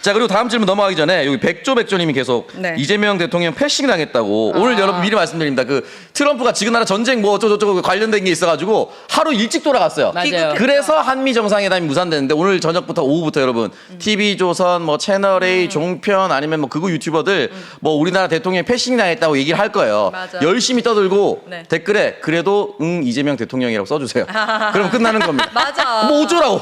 자, 그리고 다음 질문 넘어가기 전에 여기 백조님이 계속 네. 이재명 대통령 패싱 당했다고. 오늘 여러분 미리 말씀드립니다. 그 트럼프가 지금 나라 전쟁 뭐 어쩌고저쩌고 관련된 게 있어가지고 하루 일찍 돌아갔어요. 맞아요. 그래서 한미 정상회담이 무산됐는데 오늘 저녁부터 오후부터 여러분 TV조선 뭐 채널A 종편 아니면 뭐 극우 유튜버들 뭐 우리나라 대통령이 패싱 당했다고 얘기를 할 거예요. 맞아. 열심히 떠들고 네. 댓글에 그래도 이재명 대통령이라고 써주세요. 그럼 끝나는 겁니다. 맞아. 뭐 어쩌라고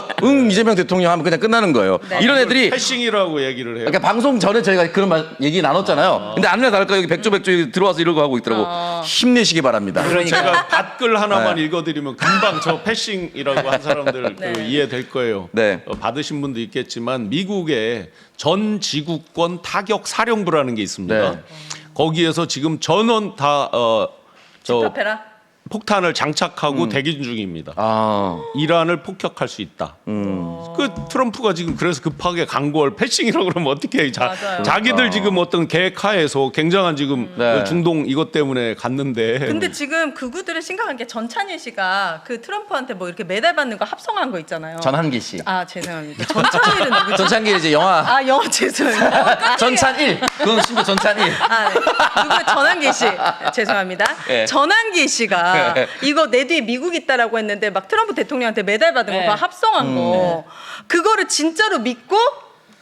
이재명 대통령 하면 그냥 끝나는 거예요. 네. 이런 애들이 패싱이라고 얘기를 해요. 그러니까 방송 전에 저희가 그런 얘기 나눴잖아요. 근데 아니나 다를까 여기 백조 들어와서 이러고 하고 있더라고. 힘내시기 바랍니다. 그러니까. 제가 밭글 하나만 네. 읽어드리면 금방 저 패싱이라고 한 사람들 네. 그 이해될 거예요. 네. 받으신 분도 있겠지만 미국의 전 지구권 타격사령부라는 게 있습니다. 네. 거기에서 지금 전원 다 집합해라. 폭탄을 장착하고 대기 중입니다. 아, 이란을 폭격할 수 있다. 그 트럼프가 지금 그래서 급하게 강구할 패싱이라고 그러면 어떻게 해? 맞아요. 자기들 지금 어떤 계획하에서 굉장한 지금 네. 그 중동 이것 때문에 갔는데. 근데 지금 극우들은 심각한 게 전찬일 씨가 그 트럼프한테 뭐 이렇게 메달받는 거 합성한 거 있잖아요. 전한기 씨. 아 죄송합니다. 전찬일은 누구지? 전찬기 이제 영화 아 영어 죄송해요. 전찬 1. 그건 심지어 전찬 1. 아, 네. 누구 전환기 씨 죄송합니다. 네. 전환기 씨가 이거 내 뒤에 미국 있다라고 했는데 막 트럼프 대통령한테 메달 받은 거 네. 막 합성한 거 그거를 진짜로 믿고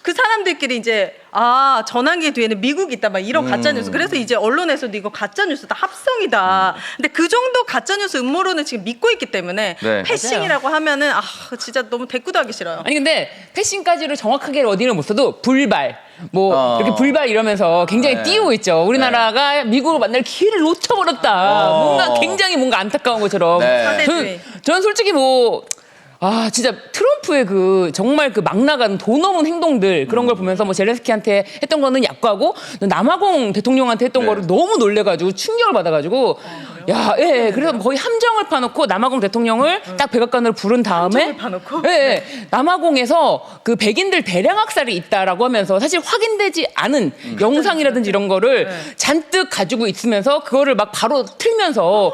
그 사람들끼리 이제 아 전환기 뒤에는 미국 있다 막 이런 가짜 뉴스 그래서 이제 언론에서도 이거 가짜 뉴스다 합성이다. 근데 그 정도 가짜 뉴스 음모론을 지금 믿고 있기 때문에 네. 패싱이라고 하면은 아 진짜 너무 대꾸도 하기 싫어요. 아니 근데 패싱까지를 정확하게 어디를 못 써도 불발 뭐 어. 이렇게 불발 이러면서 굉장히 네. 띄우고 있죠. 우리나라가 미국을 만날 기회를 놓쳐버렸다. 뭔가 굉장히 뭔가 안타까운 것처럼. 네. 사대주의. 저는 솔직히 뭐 아 진짜 트럼프의 그 정말 그 막 나가는 돈 없는 행동들 그런 걸 보면서 뭐 젤렌스키한테 했던 거는 약과고 남아공 대통령한테 했던 네. 거를 너무 놀래가지고 충격을 받아가지고 야, 예, 그래서 거의 함정을 파놓고 남아공 대통령을 딱 백악관으로 부른 다음에 함정을 파놓고? 예, 예, 남아공에서 그 백인들 대량 학살이 있다라고 하면서 사실 확인되지 않은 영상이라든지 이런 거를 잔뜩 가지고 있으면서 그거를 막 바로 틀면서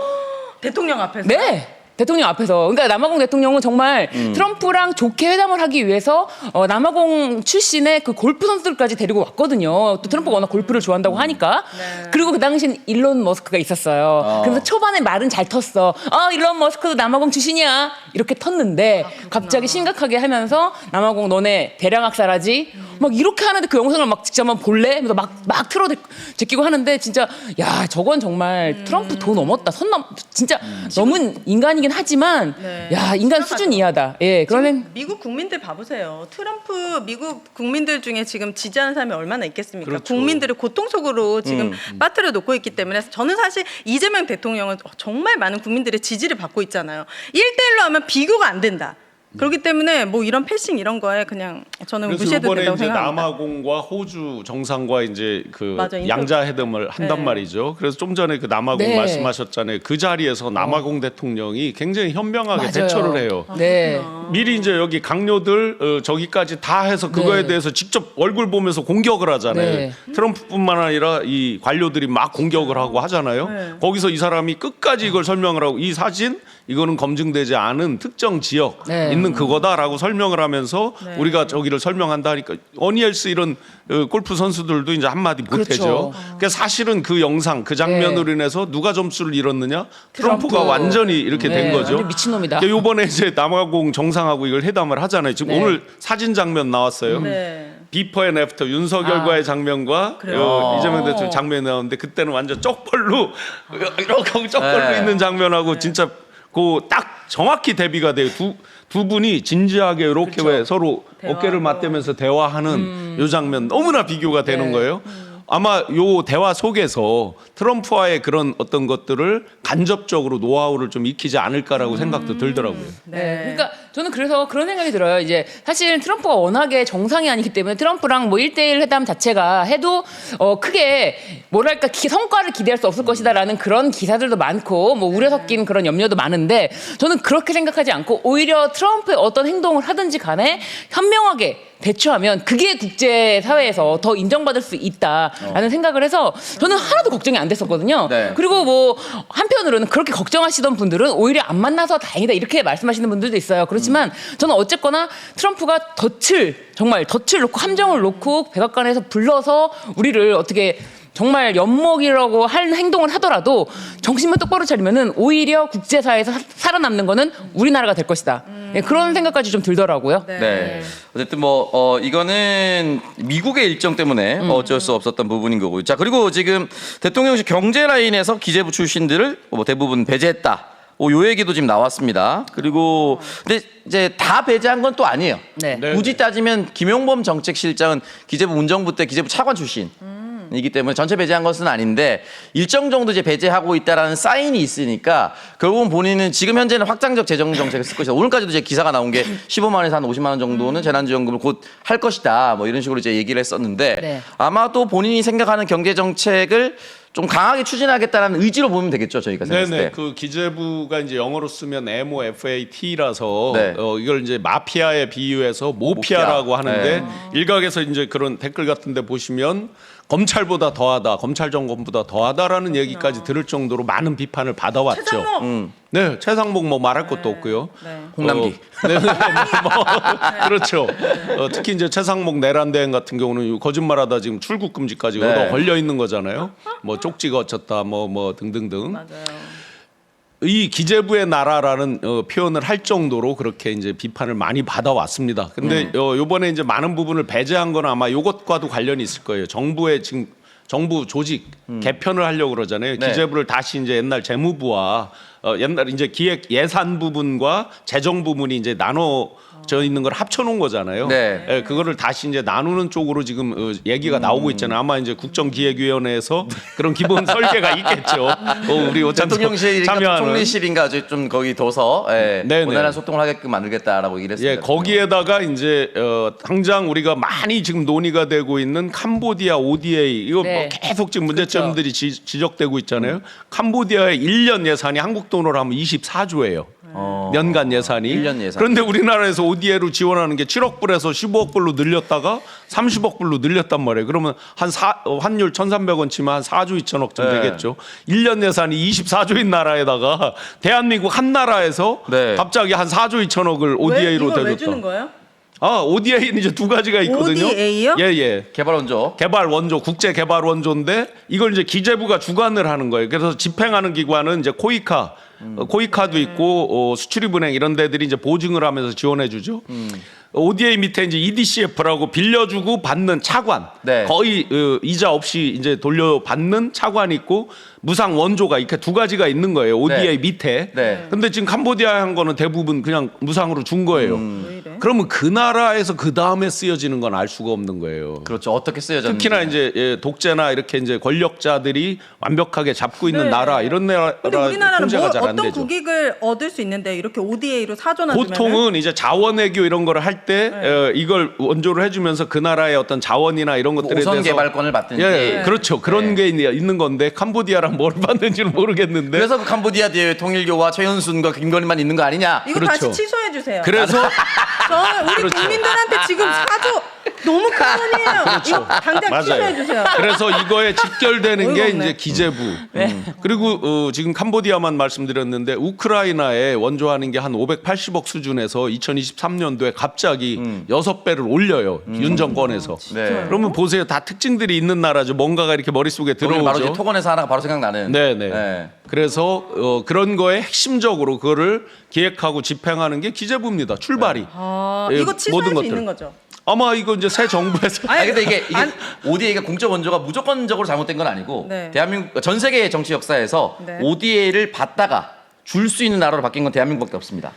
대통령 앞에서. 네. 대통령 앞에서. 그러니까 남아공 대통령은 정말 트럼프랑 좋게 회담을 하기 위해서 남아공 출신의 그 골프 선수들까지 데리고 왔거든요. 또 트럼프가 워낙 골프를 좋아한다고 하니까. 네. 그리고 그 당시엔 일론 머스크가 있었어요. 그래서 초반에 말은 잘 텄어. 일론 머스크도 남아공 출신이야. 이렇게 텄는데 갑자기 심각하게 하면서 남아공 너네 대량 학살하지? 막 이렇게 하는데 그 영상을 막 직접 한번 볼래? 하면서 막 틀어 제끼고 하는데 진짜 야 저건 정말 트럼프 돈 넘었다. 진짜 너무 인간이긴 하지만 네. 야 인간 수준 이하다. 예 그러면 미국 국민들 봐보세요. 트럼프 미국 국민들 중에 지금 지지하는 사람이 얼마나 있겠습니까? 그렇죠. 국민들을 고통 속으로 지금 빠뜨려 놓고 있기 때문에 저는 사실 이재명 대통령은 정말 많은 국민들의 지지를 받고 있잖아요. 1대1로 하면 비교가 안 된다. 그렇기 때문에 뭐 이런 패싱 이런 거에 그냥 저는 그래서 무시해도 이번에 된다고 이제 생각합니다. 남아공과 호주 정상과 이제 그 맞아, 인터- 양자 회담을 한단 네. 말이죠. 그래서 좀 전에 그 남아공 네. 말씀하셨잖아요. 그 자리에서 남아공 대통령이 굉장히 현명하게 맞아요. 대처를 해요. 네. 미리 이제 여기 강요들 저기까지 다 해서 그거에 네. 대해서 직접 얼굴 보면서 공격을 하잖아요. 네. 트럼프뿐만 아니라 이 관료들이 막 공격을 하고 하잖아요. 네. 거기서 이 사람이 끝까지 이걸 설명을 하고 이 사진 이거는 검증되지 않은 특정 지역 네. 있는 그거다라고 설명을 하면서 네. 우리가 저기를 설명한다 하니까 어니엘스 이런 골프 선수들도 이제 한마디 그렇죠. 못해죠. 그러니까 사실은 그 영상 그 장면으로 인해서 누가 점수를 잃었느냐 트럼프가 트럼프. 완전히 이렇게 된 네, 거죠. 완전 미친놈이다. 근데 이번에 이제 남아공 정상하고 이걸 회담을 하잖아요. 지금 네. 오늘 사진 장면 나왔어요. 네. 비퍼 앤 애프터 윤석열과의 장면과 그래요? 이재명 대통령 장면이 나오는데 그때는 완전 쪽벌로 이렇게 하고 쪽벌로 네. 있는 장면하고 진짜 그 딱 정확히 대비가 돼요. 두 분이 진지하게 이렇게 왜 서로 어깨를 맞대면서 대화하는 요 장면 너무나 비교가 되는 네. 거예요. 아마 요 대화 속에서 트럼프와의 그런 어떤 것들을 간접적으로 노하우를 좀 익히지 않을까라고 생각도 들더라고요. 네. 그러니까 저는 그래서 그런 생각이 들어요. 이제 사실 트럼프가 워낙에 정상이 아니기 때문에 트럼프랑 뭐 1대1 회담 자체가 해도 크게 뭐랄까 성과를 기대할 수 없을 것이다라는 그런 기사들도 많고 뭐 우려 섞인 그런 염려도 많은데 저는 그렇게 생각하지 않고 오히려 트럼프의 어떤 행동을 하든지 간에 현명하게 대처하면 그게 국제 사회에서 더 인정받을 수 있다라는 생각을 해서 저는 하나도 걱정이 안 됐었거든요. 네. 그리고 뭐 한편으로는 그렇게 걱정하시던 분들은 오히려 안 만나서 다행이다 이렇게 말씀하시는 분들도 있어요. 그렇지만 저는 어쨌거나 트럼프가 정말 덫을 놓고 함정을 놓고 백악관에서 불러서 우리를 어떻게 정말 엿먹이라고 할 행동을 하더라도 정신만 똑바로 차리면은 오히려 국제사회에서 살아남는 거는 우리나라가 될 것이다. 네, 그런 생각까지 좀 들더라고요. 네. 어쨌든 이거는 미국의 일정 때문에 어쩔 수 없었던 부분인 거고요. 자, 그리고 지금 대통령실 경제 라인에서 기재부 출신들을 대부분 배제했다. 요 얘기도 지금 나왔습니다. 그리고 근데 이제 다 배제한 건 또 아니에요. 네. 네. 굳이 따지면 김용범 정책실장은 기재부 운정부 때 기재부 차관 출신. 이기 때문에 전체 배제한 것은 아닌데 일정 정도 이제 배제하고 있다라는 사인이 있으니까 결국은 본인은 지금 현재는 확장적 재정 정책을 쓸 것이다. 오늘까지도 이제 기사가 나온 게 15만 원에서 한 50만 원 정도는 재난지원금을 곧 할 것이다. 뭐 이런 식으로 이제 얘기를 했었는데 네. 아마도 본인이 생각하는 경제 정책을 좀 강하게 추진하겠다는 의지로 보면 되겠죠, 저희가 생각했을 네네. 때. 그 기재부가 이제 영어로 쓰면 MOFAT라서 네. 이걸 이제 마피아에 비유해서 모피아라고 모피아. 하는데 네. 일각에서 이제 그런 댓글 같은데 보시면 검찰보다 더하다, 검찰 정권보다 더하다라는 얘기까지 들을 정도로 많은 비판을 받아왔죠. 최상목. 네, 최상목 뭐 말할 것도 없고요. 네. 홍남기. 네, 그렇죠. 특히 이제 최상목 내란대행 같은 경우는 거짓말하다 지금 출국 금지까지 네. 얻어 걸려 있는 거잖아요. 뭐 쪽지 거쳤다, 뭐 등등등. 맞아요. 이 기재부의 나라라는 표현을 할 정도로 그렇게 이제 비판을 많이 받아왔습니다. 근데 요번에 이제 많은 부분을 배제한 건 아마 요것과도 관련이 있을 거예요. 정부의 지금 정부 조직 개편을 하려고 그러잖아요. 네. 기재부를 다시 이제 옛날 재무부와 옛날 이제 기획 예산 부분과 재정 부분이 이제 나눠져 있는 걸 합쳐놓은 거잖아요. 네. 예, 그거를 다시 이제 나누는 쪽으로 지금 얘기가 나오고 있잖아요. 아마 이제 국정기획위원회에서 그런 기본 설계가 있겠죠. 우리 어차피 대통령실인가 참여하는. 총리실인가 아주 좀 거기 둬서 네네. 원활한 소통을 하게끔 만들겠다라고 얘기를 했습니다. 예, 거기에다가 이제 당장 우리가 많이 지금 논의가 되고 있는 캄보디아 ODA 이거 네. 뭐 계속 지금 문제점들이 지적되고 있잖아요. 캄보디아의 1년 예산이 한국 돈으로 하면 24조예요. 연간 예산이. 1년 예산. 그런데 우리나라에서 ODA로 지원하는 게 7억 불에서 15억 불로 늘렸다가 30억 불로 늘렸단 말이에요. 그러면 환율 1,300원 치면 한 4조 2천억쯤 네. 되겠죠. 1년 예산이 24조인 나라에다가 대한민국 한 나라에서 네. 갑자기 한 4조 2천억을 ODA로 이걸 왜 대줬다. 주는 거예요? ODA는 이제 두 가지가 있거든요. ODA 요? 예. 개발 원조. 개발 원조, 국제 개발 원조인데 이걸 이제 기재부가 주관을 하는 거예요. 그래서 집행하는 기관은 이제 코이카도 있고 수출입은행 이런 데들이 이제 보증을 하면서 지원해 주죠. ODA 밑에 이제 EDCF라고 빌려주고 받는 차관, 네. 거의 이자 없이 이제 돌려받는 차관이 있고 무상 원조가 이렇게 두 가지가 있는 거예요. ODA 네. 밑에. 네. 근데 지금 캄보디아 한 거는 대부분 그냥 무상으로 준 거예요. 왜 이래? 그러면 그 나라에서 그 다음에 쓰여지는 건 알 수가 없는 거예요. 그렇죠. 어떻게 쓰여졌는지. 특히나 이제 독재나 이렇게 이제 권력자들이 완벽하게 잡고 있는 네. 나라 이런 나라 근데 우리나라는 통제가 잘 안 어떤 되죠. 국익을 얻을 수 있는데 이렇게 ODA로 사전화 주면은 보통은 이제 자원외교 이런 거를 할 때 이걸 원조를 해주면서 그 나라의 어떤 자원이나 이런 것들에 우선 대해서 개발권을 받든지. 예, 그렇죠. 그런 게 있는 건데 캄보디아랑 뭘 받는지는 모르겠는데. 그래서 그 캄보디아 뒤에 통일교와 최현순과 김건희만 있는 거 아니냐? 이거 그렇죠. 다시 취소해 주세요. 그래서 우리 국민들한테 지금 사조 너무 큰 돈이에요. 이거 당장 취소해 주세요. 그래서 이거에 직결되는 게 어이가 없네. 이제 기재부. 그리고 지금 캄보디아만 말씀드렸는데 우크라이나에 원조하는 게 한 580억 수준에서 2023년도에 갑자기 6배를 올려요. 윤 정권에서. 네. 그러면 보세요. 다 특징들이 있는 나라죠. 뭔가가 이렇게 머릿속에 거기 바로 이제 들어오죠. 토건에서 하나가 바로 생각나는. 네네. 그래서 그런 거에 핵심적으로 그거를 기획하고 집행하는 게 기재부입니다. 출발이. 예, 이거 취소할 모든 수 것들. 있는 거죠. 아마 이거 이제 새 정부에서 아니 근데 이게 ODA가 공적 원조가 무조건적으로 잘못된 건 아니고 네. 대한민국 전 세계 정치 역사에서 네. ODA를 받다가 줄 수 있는 나라로 바뀐 건 대한민국밖에 없습니다.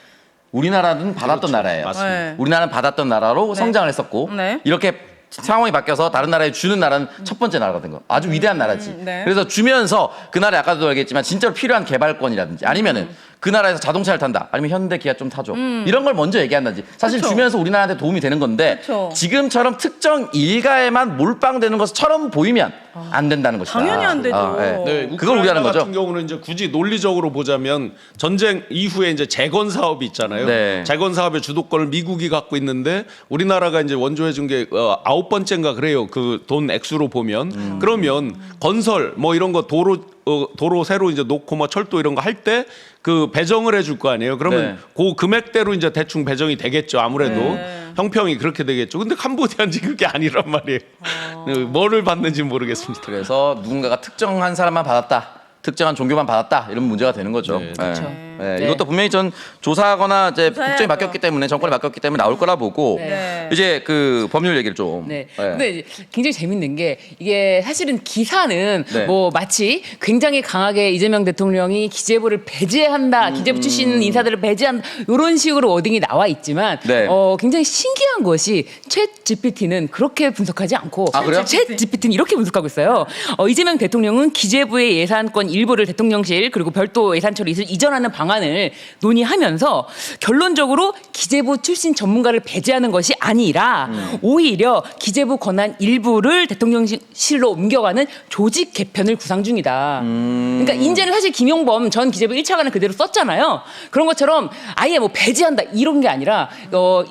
우리나라는 받았던 나라예요. 맞습니다. 네. 우리나라는 받았던 나라로 네. 성장을 했었고 네. 이렇게 상황이 바뀌어서 다른 나라에 주는 나라는 첫 번째 나라가 된 거예요. 아주 위대한 나라지. 네. 그래서 주면서 그 나라에 아까도 얘기했지만 진짜로 필요한 개발권이라든지 아니면은 그 나라에서 자동차를 탄다. 아니면 현대, 기아 좀 타줘. 이런 걸 먼저 얘기한다지. 사실 그쵸. 주면서 우리나라한테 도움이 되는 건데 그쵸. 지금처럼 특정 일가에만 몰빵되는 것처럼 보이면 안 된다는 것이다. 당연히 안 되죠. 네, 그걸 우려하는 우크라이나 거죠. 같은 경우는 이제 굳이 논리적으로 보자면 전쟁 이후에 이제 재건 사업이 있잖아요. 네. 재건 사업의 주도권을 미국이 갖고 있는데 우리나라가 이제 원조해 준 게 9번째인가 그래요. 그 돈 액수로 보면 그러면 건설 뭐 이런 거 도로 새로 이제 놓고 뭐 철도 이런 거 할 때 그 배정을 해줄 거 아니에요. 그러면 네. 그 금액대로 이제 대충 배정이 되겠죠. 아무래도 네. 형평이 그렇게 되겠죠. 근데 캄보디아는 그게 아니란 말이에요. 뭐를 받는지 모르겠습니다. 그래서 누군가가 특정한 사람만 받았다. 특정한 종교만 받았다. 이런 문제가 되는 거죠. 네, 그렇죠. 네, 네. 이것도 분명히 전 조사하거나 이제 조사해야죠. 국정이 바뀌었기 때문에 정권이 바뀌었기 때문에 나올 거라 보고 네. 이제 그 법률 얘기를 좀. 네. 근데 굉장히 재밌는 게 이게 사실은 기사는 네. 뭐 마치 굉장히 강하게 이재명 대통령이 기재부를 배제한다, 기재부 출신 인사들을 배제한다 이런 식으로 워딩이 나와 있지만 네. 굉장히 신기한 것이 챗 GPT는 그렇게 분석하지 않고 아, 그래요? 챗 GPT는 이렇게 분석하고 있어요. 이재명 대통령은 기재부의 예산권 일부를 대통령실 그리고 별도 예산처로 이전하는 방안을 논의하면서 결론적으로 기재부 출신 전문가를 배제하는 것이 아니라 오히려 기재부 권한 일부를 대통령실로 옮겨가는 조직 개편을 구상 중이다. 그러니까 인제는 사실 김용범 전 기재부 1차관을 그대로 썼잖아요. 그런 것처럼 아예 뭐 배제한다 이런 게 아니라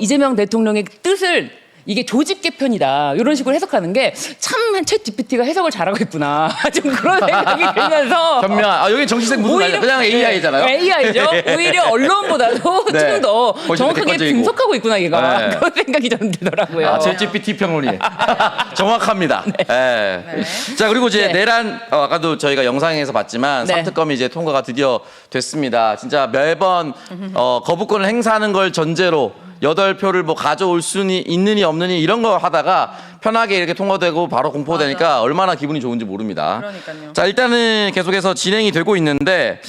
이재명 대통령의 뜻을 이게 조직 개편이다 이런 식으로 해석하는 게 참 챗 GPT가 해석을 잘하고 있구나 좀 그런 생각이 들면서 현명한. 여기 정치색 무슨 말이야? 그냥 AI잖아요. AI죠. 오히려 언론보다도 네. 좀 더 훨씬 더 정확하게 객관적이고. 분석하고 있구나 얘가 네. 그런 생각이 좀 들더라고요. 아, 챗GPT 평론이 정확합니다. 네. 자, 그리고 이제 네. 내란 아까도 저희가 영상에서 봤지만 네. 3특검이 이제 통과가 드디어 됐습니다. 진짜 매번 거부권을 행사하는 걸 전제로 8표를 뭐 가져올 수는 있느니 없느니 이런 거 하다가 편하게 이렇게 통과되고 바로 공포되니까 얼마나 기분이 좋은지 모릅니다. 그러니까요. 자, 일단은 계속해서 진행이 되고 있는데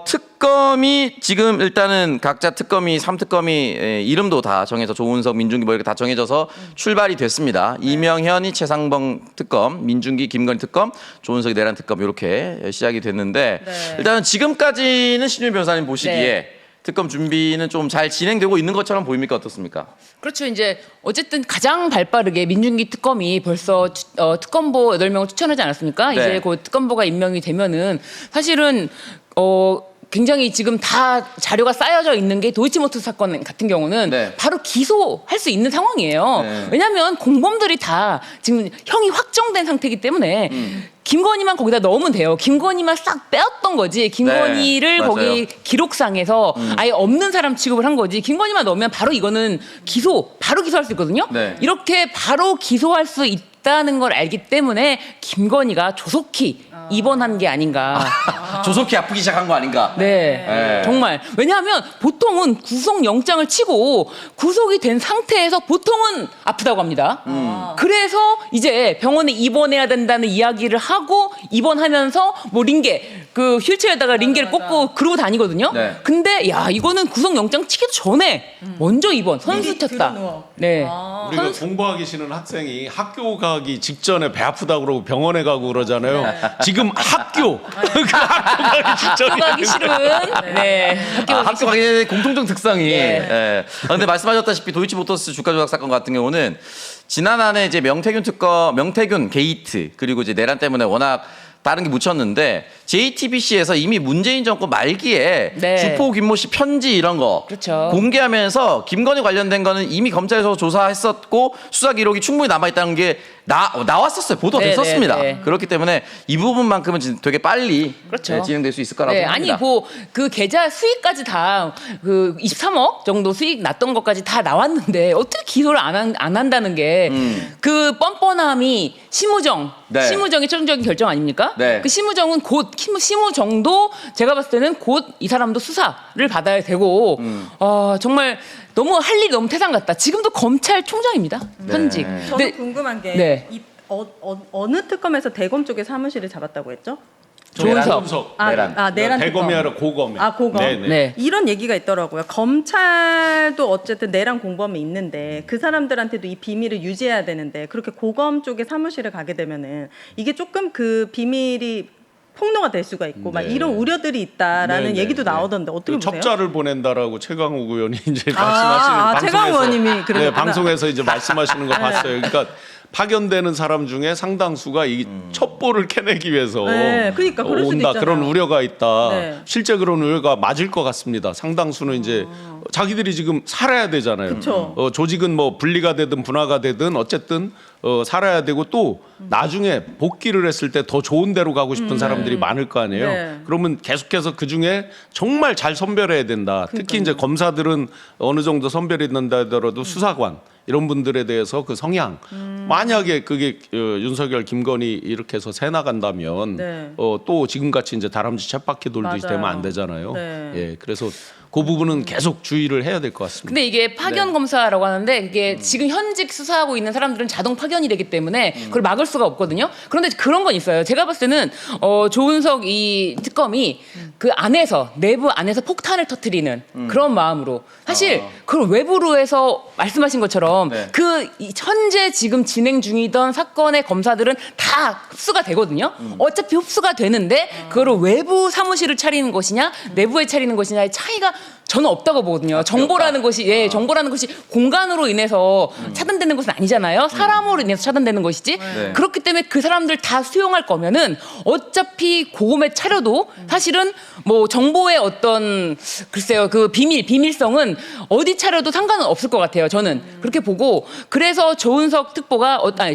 특검이 지금 일단은 각자 특검이 3특검이 이름도 다 정해서 조은석, 민중기 뭐 이렇게 다 정해져서 출발이 됐습니다. 이명현이 최상봉 특검, 민중기, 김건희 특검, 조은석이 내란 특검 이렇게 시작이 됐는데 네. 일단은 지금까지는 신윤 변호사님 보시기에 네. 특검 준비는 좀 잘 진행되고 있는 것처럼 보입니까? 어떻습니까? 그렇죠. 이제 어쨌든 가장 발빠르게 민중기 특검이 벌써 특검보 8명을 추천하지 않았습니까? 네. 이제 그 특검보가 임명이 되면은 사실은 굉장히 지금 다 자료가 쌓여져 있는 게 도이치모터 사건 같은 경우는 네. 바로 기소할 수 있는 상황이에요. 네. 왜냐하면 공범들이 다 지금 형이 확정된 상태이기 때문에 김건희만 거기다 넣으면 돼요. 김건희만 싹 빼었던 거지. 김건희를 네, 맞아요. 거기 기록상에서 아예 없는 사람 취급을 한 거지. 김건희만 넣으면 바로 이거는 바로 기소할 수 있거든요. 네. 이렇게 바로 기소할 수 있다는 걸 알기 때문에 김건희가 조속히 입원한 게 아닌가. 조속히 아프기 시작한 거 아닌가? 네, 네. 정말. 왜냐하면 보통은 구속영장을 치고 구속이 된 상태에서 보통은 아프다고 합니다. 그래서 이제 병원에 입원해야 된다는 이야기를 하고 입원하면서 뭐 링게, 그 휠체어에다가 링게를 꽂고 그러고 다니거든요. 네. 근데 야, 이거는 구속영장 치기도 전에 먼저 입원, 선수 쳤다. 들어누워. 네. 우리가 공부하기 싫은 학생이 학교 가기 직전에 배 아프다 그러고 병원에 가고 그러잖아요. 지금 학교 그 학교 가기 직전에 학교 가기 싫은. 네. 학교 가기 전에 공통적 특성이. 네. 예. 근데 말씀하셨다시피 도이치모터스 주가 조작 사건 같은 경우는 지난해 이제 명태균 게이트 그리고 이제 내란 때문에 워낙 다른 게 묻혔는데 JTBC에서 이미 문재인 정권 말기에 네. 주포 김모 씨 편지 이런 거 그렇죠. 공개하면서 김건희 관련된 거는 이미 검찰에서 조사했었고 수사 기록이 충분히 남아 있다는 게 나왔었어요. 보도됐었습니다. 네, 네, 네. 그렇기 때문에 이 부분만큼은 되게 빨리 그렇죠. 진행될 수 있을 거라고 네, 생각합니다. 아니 뭐 그 계좌 수익까지 다 그 23억 정도 수익 났던 것까지 다 나왔는데 어떻게 기소를 안 한다는 게 그 뻔뻔함이 심우정이 네. 최종적인 결정 아닙니까? 네. 그 심우정은 곧 심우정도 제가 봤을 때는 곧 이 사람도 수사를 받아야 되고 정말 너무 할 일이 너무 태산 같다. 지금도 검찰총장입니다. 현직. 네. 저도 근데 궁금한 게 네. 어느 특검에서 대검 쪽에 사무실을 잡았다고 했죠? 조은석 내란. 내란 대검이 특검. 아니라 고검에. 아, 고검. 네네. 네. 이런 얘기가 있더라고요. 검찰도 어쨌든 내란 공범이 있는데 그 사람들한테도 이 비밀을 유지해야 되는데 그렇게 고검 쪽에 사무실을 가게 되면은 이게 조금 그 비밀이 폭로가 될 수가 있고 막 네. 이런 우려들이 있다라는 네, 얘기도 네. 나오던데 어떻게 그 보세요? 첩자를 보낸다라고 최강욱 의원이 이제 말씀하시는 최강욱 의원님이 네, 그러셨구나. 방송에서 이제 말씀하시는 거 봤어요. 그러니까 파견되는 사람 중에 상당수가 이 첩보를 캐내기 위해서 네, 그러니까 그럴 수도 온다 있잖아요. 그런 우려가 있다. 네. 실제 그런 우려가 맞을 것 같습니다. 상당수는 이제 자기들이 지금 살아야 되잖아요. 그쵸. 조직은 뭐 분리가 되든 분화가 되든 어쨌든 살아야 되고 또 나중에 복귀를 했을 때 더 좋은 데로 가고 싶은 사람들이 많을 거 아니에요. 네. 그러면 계속해서 그 중에 정말 잘 선별해야 된다. 특히 이제 검사들은 어느 정도 선별이 된다 하더라도 수사관 이런 분들에 대해서 그 성향 만약에 그게 윤석열, 김건희 이렇게 해서 새 나간다면 네. 또 지금같이 이제 다람쥐 쳇바퀴 돌듯이 맞아요. 되면 안 되잖아요. 네. 예, 그래서 그 부분은 계속 주의를 해야 될 것 같습니다. 근데 이게 파견 네. 검사라고 하는데 이게 지금 현직 수사하고 있는 사람들은 자동 파견이 되기 때문에 그걸 막을 수가 없거든요. 그런데 그런 건 있어요. 제가 봤을 때는 조은석 이 특검이 그 안에서 내부 안에서 폭탄을 터뜨리는 그런 마음으로 사실 그걸 외부로 해서 말씀하신 것처럼 네. 이 현재 지금 진행 중이던 사건의 검사들은 다 흡수가 되거든요. 어차피 흡수가 되는데 그거를 외부 사무실을 차리는 것이냐 내부에 차리는 것이냐의 차이가 저는 없다고 보거든요. 정보라는 것이 정보라는 것이 공간으로 인해서 차단되는 것은 아니잖아요. 사람으로 인해서 차단되는 것이지. 네. 그렇기 때문에 그 사람들 다 수용할 거면은 어차피 고금에 차려도 사실은 뭐 정보의 어떤 글쎄요 그 비밀성은 어디 차려도 상관은 없을 것 같아요. 저는 그렇게 보고 그래서 조은석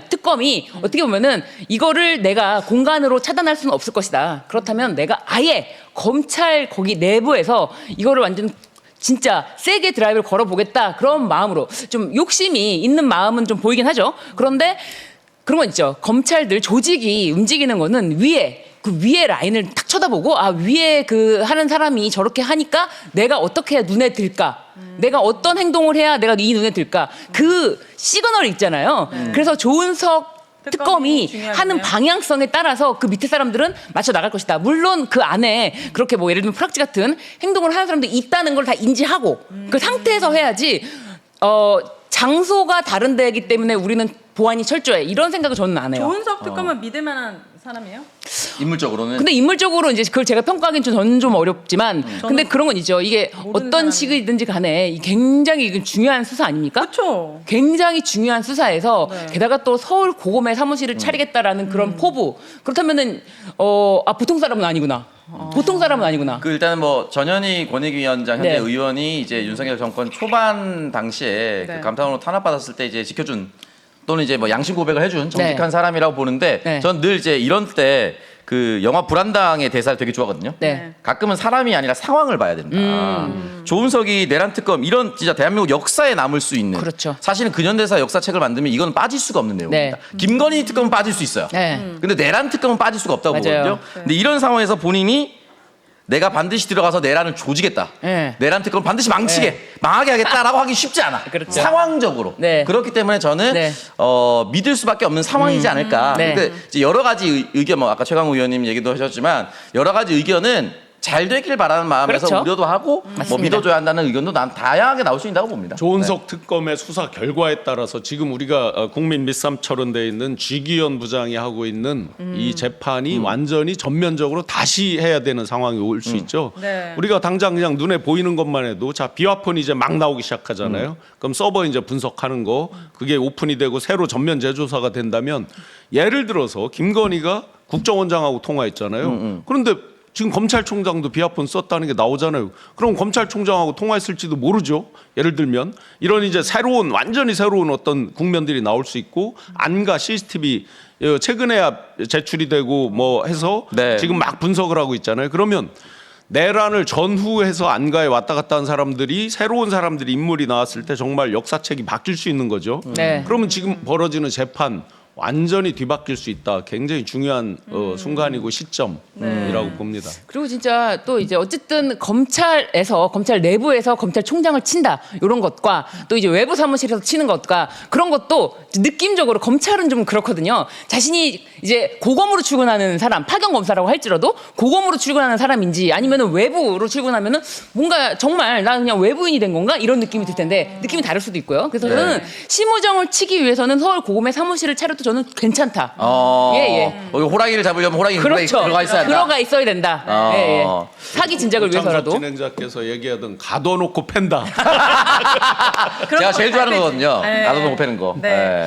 특검이 어떻게 보면은 이거를 내가 공간으로 차단할 수는 없을 것이다. 그렇다면 내가 아예 검찰 거기 내부에서 이거를 완전 진짜 세게 드라이브를 걸어보겠다 그런 마음으로 좀 욕심이 있는 마음은 좀 보이긴 하죠. 그런데 그런 건 있죠. 검찰들 조직이 움직이는 거는 그 위에 라인을 딱 쳐다보고 위에 그 하는 사람이 저렇게 하니까 내가 어떻게 해야 눈에 들까? 내가 어떤 행동을 해야 내가 이 눈에 들까? 그 시그널이 있잖아요. 그래서 조은석 특검이 중요하겠네요. 하는 방향성에 따라서 그 밑에 사람들은 맞춰 나갈 것이다. 물론 그 안에 그렇게 뭐 예를 들면 프락지 같은 행동을 하는 사람들이 있다는 걸 다 인지하고 그 상태에서 해야지 장소가 다른 데이기 때문에 우리는 보안이 철저해. 이런 생각을 저는 안 해요. 조은석 특검은 믿을 만한 사람이에요? 인물적으로는 근데 인물적으로 이제 그걸 제가 평가하기는 저는 좀 어렵지만 근데 그런 건 있죠. 이게 모르는 어떤 사람이에요. 식이든지 간에 이 굉장히 이건 중요한 수사 아닙니까? 그렇죠. 굉장히 중요한 수사에서 네. 게다가 또 서울 고검에 사무실을 차리겠다라는 그런 포부. 그렇다면은 보통 사람은 아니구나. 보통 사람은 아니구나. 그 일단은 뭐 전현희 권익위원장 현재 네. 의원이 이제 윤석열 정권 초반 당시에 네. 그 감탄으로 탄압받았을 때 이제 지켜준 또는 이제 뭐 양심 고백을 해준 정직한 네. 사람이라고 보는데 네. 전 늘 이제 이런 때 그 영화 불안당의 대사를 되게 좋아하거든요. 네. 가끔은 사람이 아니라 상황을 봐야 된다. 조은석이 내란 특검 이런 진짜 대한민국 역사에 남을 수 있는. 그렇죠. 사실은 근현대사 역사책을 만들면 이건 빠질 수가 없는 내용입니다. 김건희 특검은 빠질 수 있어요. 네. 근데 내란 특검은 빠질 수가 없다고 맞아요. 보거든요. 근데 이런 상황에서 본인이 내가 반드시 들어가서 내란을 조지겠다. 네. 내란 특검을 반드시 망하게 하겠다라고 하기 쉽지 않아. 그렇죠. 상황적으로. 네. 그렇기 때문에 저는 네. 믿을 수밖에 없는 상황이지 않을까. 네. 근데 이제 여러 가지 의견, 뭐 아까 최강욱 의원님 얘기도 하셨지만 여러 가지 의견은 잘 되길 바라는 마음에서 그렇죠. 우려도 하고 뭐 맞습니다. 믿어줘야 한다는 의견도 난 다양하게 나올 수 있다고 봅니다. 조은석 특검의 수사 결과에 따라서 지금 우리가 국민 밑삼처럼 돼 있는 쥐기현 부장이 하고 있는 이 재판이 완전히 전면적으로 다시 해야 되는 상황이 올 수 있죠. 네. 우리가 당장 그냥 눈에 보이는 것만 해도 비화폰이 이제 막 나오기 시작하잖아요. 그럼 서버 이제 분석하는 거 그게 오픈이 되고 새로 전면 재조사가 된다면 예를 들어서 김건희가 국정원장하고 통화했잖아요. 그런데 지금 검찰총장도 비화폰 썼다는 게 나오잖아요. 그럼 검찰총장하고 통화했을지도 모르죠. 예를 들면 이런 이제 완전히 새로운 어떤 국면들이 나올 수 있고 안가 CCTV 최근에야 제출이 되고 뭐 해서 네. 지금 막 분석을 하고 있잖아요. 그러면 내란을 전후해서 안가에 왔다 갔다 한 사람들이 새로운 사람들이 인물이 나왔을 때 정말 역사책이 바뀔 수 있는 거죠. 네. 그러면 지금 벌어지는 재판 완전히 뒤바뀔 수 있다. 굉장히 중요한 순간이고 시점이라고 봅니다. 그리고 진짜 또 이제 어쨌든 검찰 내부에서 검찰총장을 친다 이런 것과 또 이제 외부 사무실에서 치는 것과 그런 것도 느낌적으로 검찰은 좀 그렇거든요. 자신이 이제 고검으로 출근하는 사람, 파견 검사라고 할지라도 고검으로 출근하는 사람인지 아니면은 외부로 출근하면은 뭔가 정말 나 그냥 외부인이 된 건가 이런 느낌이 들 텐데 느낌이 다를 수도 있고요. 그래서 저는 심우정을 치기 위해서는 서울 고검에 사무실을 차려도 저는 괜찮다. 예. 호랑이를 잡으려면 호랑이 그렇죠. 들어가 있어야 한다. 들어가 있어야 된다. 예. 사기 진작을 오창석 위해서라도. 진행자께서 얘기하던 가둬놓고 팬다. 제가 제일 좋아하는 거거든요. 네. 나도 못 패는 거. 네.